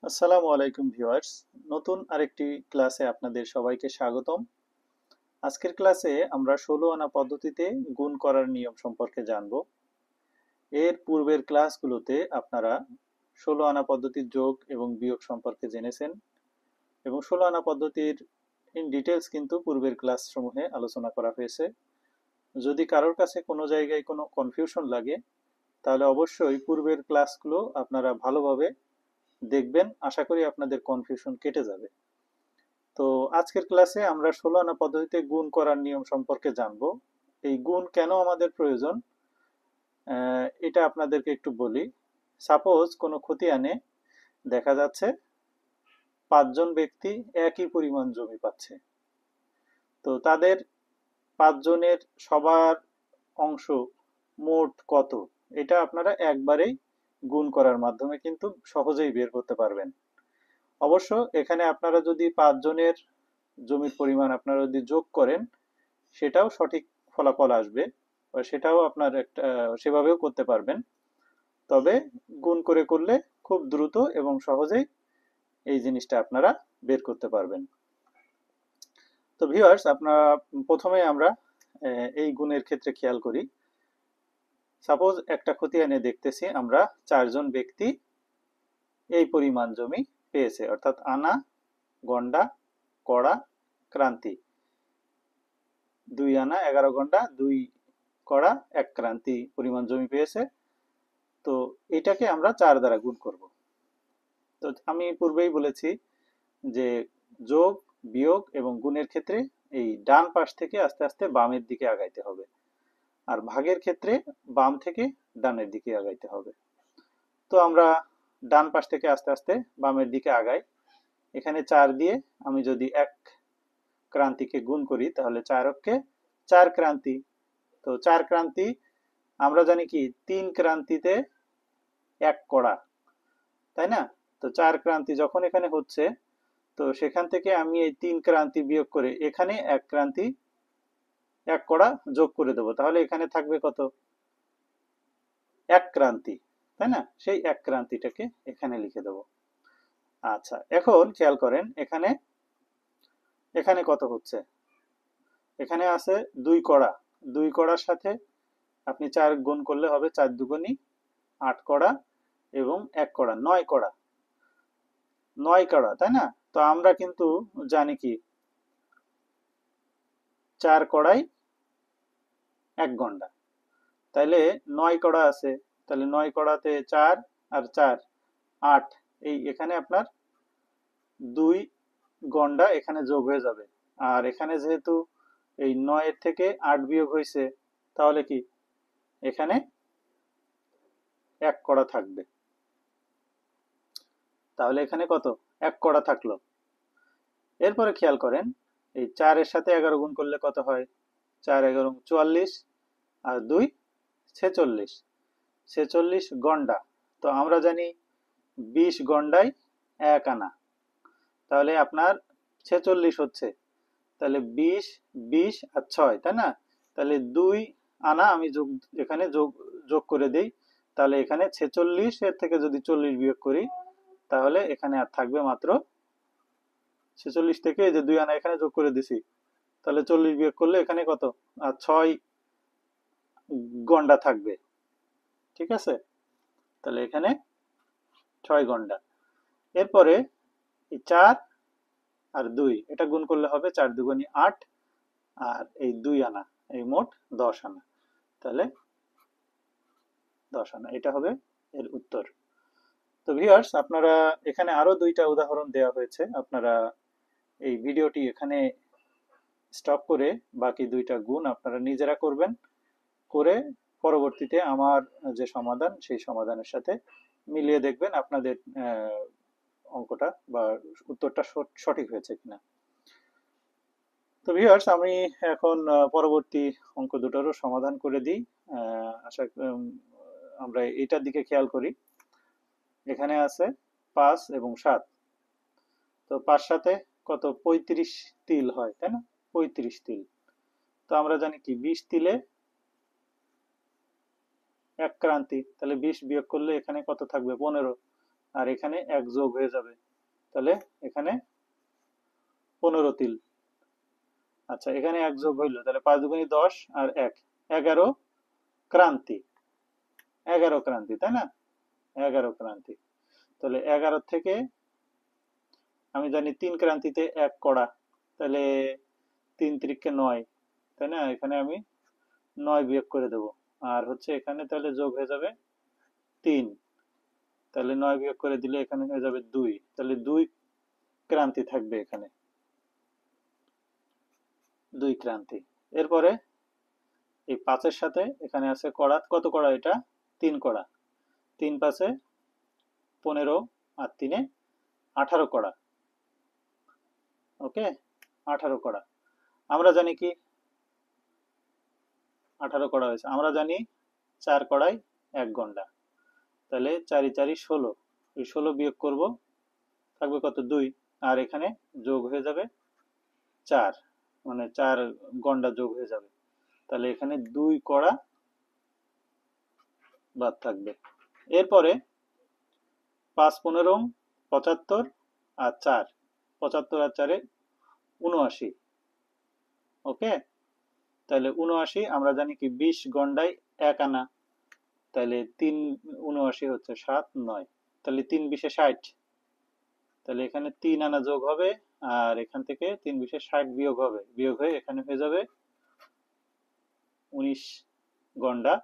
আসসালামু আলাইকুম ভিউয়ার্স। নতুন আরেকটি ক্লাসে আপনাদের সবাইকে স্বাগতম। আজকের ক্লাসে আমরা ১৬ আনা পদ্ধতিতে গুণ করার নিয়ম সম্পর্কে জানব। এর পূর্বের ক্লাসগুলোতে আপনারা ১৬ আনা পদ্ধতির যোগ এবং বিয়োগ সম্পর্কে জেনেছেন এবং ১৬ আনা পদ্ধতির ইন ডিটেলস কিন্তু পূর্বের ক্লাসসমূহে আলোচনা করা হয়েছে। যদি কারোর কাছে কোনো জায়গায় কোনো কনফিউশন লাগে তাহলে অবশ্যই পূর্বের ক্লাসগুলো আপনারা ভালোভাবে দেখবেন। আশা করি আপনাদের কনফিউশন কেটে যাবে। তো আজকের ক্লাসে আমরা ১৬ আনা পদ্ধতিতে গুণ করার নিয়ম সম্পর্কে জানবো। এই গুণ কেন আমাদের প্রয়োজন এটা আপনাদেরকে একটু বলি। সাপোজ কোনো খতিয়ানে দেখা যাচ্ছে ৫ জন ব্যক্তি একই পরিমাণ জমি পাচ্ছে। তো তাদের ৫ জনের সবার অংশ মোট কত, এটা আপনারা একবারেই গুণ করার মাধ্যমে কিন্তু সহজেই বের করতে পারবেন। অবশ্য এখানে আপনারা যদি ৫ জনের জমির পরিমাণ আপনারা যদি যোগ করেন সেটাও সঠিক ফলাফল আসবে, বা সেটাও আপনার একটা সেভাবেও করতে পারবেন। তবে গুণ করে করলে খুব দ্রুত এবং সহজেই এই জিনিসটা আপনারা বের করতে পারবেন। তো ভিউয়ার্স, আপনারা প্রথমে আমরা এই গুণের ক্ষেত্রে খেয়াল করি। সাপোজ একটা খতিয়ানে দেখতেছি আমরা ৪ জন ব্যক্তি এই পরিমাণ জমি পেয়েছে, অর্থাৎ আনা, গন্ডা, কড়া, ক্রান্তি। ২ আনা ১১ গন্ডা ২ কড়া ১ ক্রান্তি পরিমাণ জমি পেয়েছে। তো এটাকে আমরা ৪ দ্বারা গুণ করব। তো আমি পূর্বেই বলেছি যে যোগ, বিয়োগ এবং গুণের ক্ষেত্রে এই ডান পাশ থেকে আস্তে আস্তে বামের দিকে আগাইতে হবে, আর ভাগের ক্ষেত্রে বাম থেকে ডানের দিকে আগাইতে হবে। তো আমরা ডান পাশ থেকে আস্তে আস্তে বামের দিকে আগাই। এখানে ৪ দিয়ে আমি যদি ১ ক্রান্তিকে গুণ করি তাহলে ৪ ৪ ক্রান্তি। তো ৪ ক্রান্তি আমরা জানি কি ৩ ক্রান্তিতে ১ কড়া, তাই না? তো ৪ ক্রান্তি যখন এখানে হচ্ছে, তো সেখান থেকে আমি এই ৩ ক্রান্তি বিয়োগ করে এখানে ১ ক্রান্তি ১ কড়া যোগ করে দেবো, তাহলে এখানে থাকবে কত? ১ ক্রান্তি, তাই না? সেই ১ ক্রান্তিটাকে এখানে লিখে দেবো। আচ্ছা, এখন খেয়াল করেন এখানে এখানে কত হচ্ছে। এখানে আছে ২ কড়া। ২ কড়ার সাথে আপনি ৪ গুণ করলে হবে ৪ দুগুণী ৮ কড়া এবং ১ কড়া ৯ কড়া। ৯ কড়া, তাই না? তো আমরা কিন্তু জানি কি ৪ কড়াই ১ গন্ডা। তাইলে ৯ কড়া আছে, তাহলে ৯ কড়াতে ৪ আর ৪ ৮। এই এখানে আপনার ২ গন্ডা এখানে যোগ হয়ে যাবে। আর এখানে যেহেতু এই ৯ এর থেকে ৮ বিয়োগ হয়েছে, তাহলে কি এখানে ১ কড়া থাকবে। তাহলে এখানে কত? ১ কড়া থাকলো। এরপরে খেয়াল করেন এই ৪ এর সাথে ১১ গুণ করলে কত হয়? ৪ ১১ ৪৪ আর ২ ছেচল্লিশ। ছেচল্লিশ গন্ডা। তো আমরা জানি ২০ গন্ডায় ১ আনা। তাহলে আপনার ছেচল্লিশ হচ্ছে। তাহলে ২০ ২০ আর ৬, তাই না? তাহলে ২ আনা আমি যোগ এখানে যোগ যোগ করে দেই। তাহলে এখানে ৪৬ এর থেকে যদি ৪০ বিয়োগ করি তাহলে এখানে আর থাকবে মাত্র ৪৬ থেকে এই যে ২ আনা এখানে যোগ করে দিছি, তাহলে ৪০ বিয়োগ করলে এখানে কত? আর ৬ গন্ডা থাকবে। ঠিক আছে? তাহলে এখানে ৬ গন্ডা। এরপরে এই ৪ আর ২ এটা গুণ করলে হবে ৪ দুগুণী ৮ আর এই ২ আনা, এই মোট ১০ আনা। তাহলে ১০ আনা, এটা হবে এর উত্তর। তো ভিউয়ার্স, আপনারা এখানে আরো ২টা উদাহরণ দেওয়া হয়েছে। আপনারা এই ভিডিওটি এখানে স্টপ করে বাকি ২টা গুণ আপনারা নিজেরা করবেন, করে পরবর্তীতে আমার যে সমাধান সেই সমাধানের সাথে মিলিয়ে দেখবেন আপনাদের অঙ্কটা বা উত্তরটা সঠিক হয়েছে কিনা। তো ভিউয়ার্স, আমি এখন পরবর্তী অঙ্ক দুটোরও সমাধান করে দিই। আশা আমরা এটার দিকে খেয়াল করি। এখানে আছে ৫ এবং ৭। তো ৫ সাথে কত? ৩৫ তিল হয়, তাই না? ৩৫ তিল। তো আমরা জানি কি ২০ তিলে ১ ক্রান্তি। তাহলে ২০ বিয়োগ করলে এখানে কত থাকবে? ১৫। আর এখানে 1 যোগ হয়ে যাবে, তাহলে এখানে 15 তিল। আচ্ছা, এখানে 1 যোগ হইলো, তাহলে 5 দুগুণী 10 আর 1 11 ক্রান্তি। 11 ক্রান্তি, তাই না? 11 ক্রান্তি। তাহলে 11 থেকে আমি জানি 3 ক্রান্তিতে 1 কড়া, তাহলে 3 তিরিকে 9, তাই না? এখানে আমি 9 বিয়োগ করে দেব। আর হচ্ছে এখানে তাহলে যোগ হয়ে যাবে 3, তাহলে 9 বিয়োগ করে দিলে এখানে হয়ে যাবে 2, তাহলে 2 ক্রান্তি থাকবে এখানে, 2 ক্রান্তি। এরপরে এই 5-এর সাথে এখানে আছে কড়া, কত কড়া এটা? 3 কড়া। 3 5-এ 15 আর 3-এ 18 কড়া। ওকে, 18 কড়া। আমরা জানি কি 18 কড়া হয়েছে, আমরা জানি 4 কড়াই 1 গন্ডা, তাহলে 4 4 16, এই 16 বিয়োগ করব, থাকবে কত? 2, আর এখানে যোগ হয়ে যাবে 4, মানে 4 গন্ডা যোগ হয়ে যাবে, তাহলে এখানে 2 কড়া বাদ থাকবে। এরপরে 5 15 75 আর 4, 75 আর 4-এ 79। ওকে, তাহলে 79 আমরা জানি কি 20 গন্ডায় 1 আনা, তাহলে 3 79 হচ্ছে 7 9, তাহলে 3 20-এ 60, তাহলে এখানে 3 আনা যোগ হবে, আর এখান থেকে 3 20-এ 60 বিয়োগ হবে, বিয়োগ হয়ে এখানে হয়ে যাবে 19 গন্ডা।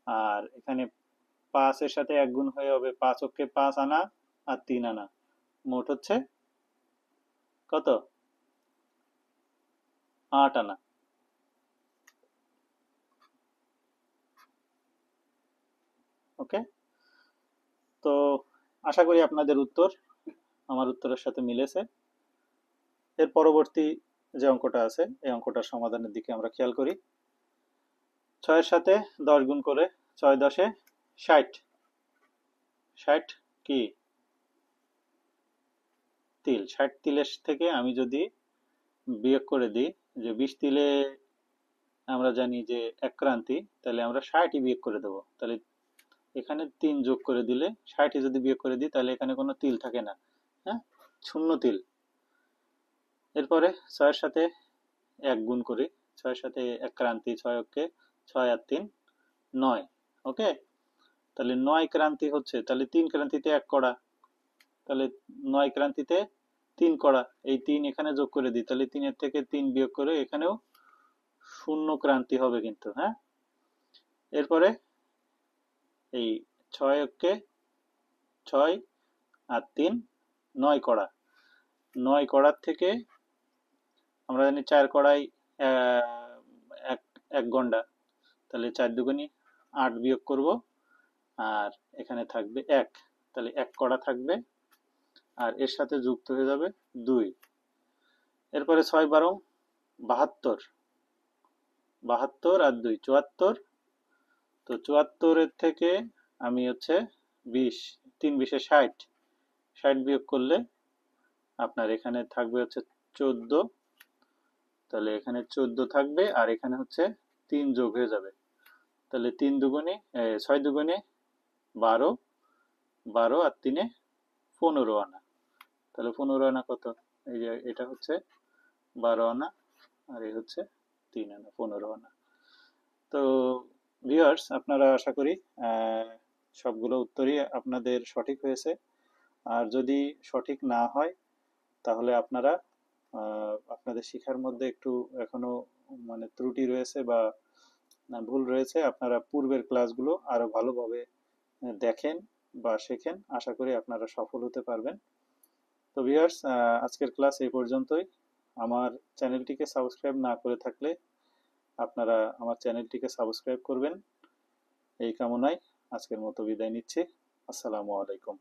আর এখানে 5-এর সাথে 1 গুণ হয়ে হবে 5 অক্ষে 5 আনা আর 3 আনা, মোট হচ্ছে কত? 8 আনা। ওকে, তো আশা করি আপনাদের উত্তর আমার উত্তরের সাথে মিলেছে। এর পরবর্তী যে অঙ্কটা আছে, এই অঙ্কটার সমাধানের দিকে আমরা খেয়াল করি। 6-এর সাথে 10 গুণ করে 6 10-এ 60, 60 কি তিল, 60 তিলের থেকে আমি যদি বিয়োগ করে দিই, যে 20 তিলে আমরা জানি যে 1 ক্রান্তি, তাহলে আমরা 60ই বিয়োগ করে দেবো, তাহলে এখানে 3 যোগ করে দিলে 60ই যদি বিয়োগ করে দিই, তাহলে এখানে কোনো তিল থাকে না, হ্যাঁ, শূন্য তিল। এরপরে 6-এর সাথে 1 গুণ করি, 6-এর সাথে 1 ক্রান্তি, 6 অক্ষে 6 আর 3 9। ওকে, তাহলে 9 ক্রান্তি হচ্ছে, তাহলে 3 ক্রান্তিতে 1 কড়া, তাহলে 9 ক্রান্তিতে 3 কড়া, এই 3 এখানে যোগ করে দিই, তাহলে 3-এর থেকে 3 বিয়োগ করে এখানেও 0 ক্রান্তি হবে কিন্তু, হ্যাঁ। এরপরে এই 6 অক্ষে 6 আর 3 9 কড়া, 9 কড়ার থেকে আমরা জানি 4 কড়াই 1 গন্ডা, তাহলে 4 দুগুণী 8 বিয়োগ করব, আর এখানে থাকবে 1, তাহলে 1 কড়া থাকবে, আর এর সাথে যুক্ত হয়ে যাবে 2। এরপরে 6 12 72, 72 আর 2 74, তো 74-এর থেকে আমি হচ্ছে 20, 3 20-এ 60, 60 বিয়োগ করলে আপনার এখানে থাকবে হচ্ছে 14, তাহলে এখানে 14 থাকবে, আর এখানে হচ্ছে 3 যোগ হয়ে যাবে, তাহলে 3 দুগুণে 6 দুগুণে 12, 12 আর 3-এ 15 আনা, তাহলে 15 আনা কত? এই যে এটা হচ্ছে 12 আনা, আর এই হচ্ছে 3 আনা, 15 আনা। তো ভিউয়ার্স, আপনারা আশা করি সবগুলো উত্তরই আপনাদের সঠিক হয়েছে। আর যদি সঠিক না হয়, তাহলে আপনারা আপনাদের শিক্ষার মধ্যে একটু এখনো মানে ত্রুটি রয়েছে বা ভুল রয়েছে, আপনারা পূর্বের ক্লাসগুলো আরো ভালোভাবে দেখেন বা শেখেন, আশা করি আপনারা সফল হতে পারবেন। তো ভিউয়ার্স, আজকের ক্লাস এই পর্যন্তই। আমার চ্যানেলটিকে সাবস্ক্রাইব না করে থাকলে আপনারা আমার চ্যানেলটিকে সাবস্ক্রাইব করবেন, এই কামনায় আজকের মতো বিদায় নিচ্ছি। আসসালামু আলাইকুম।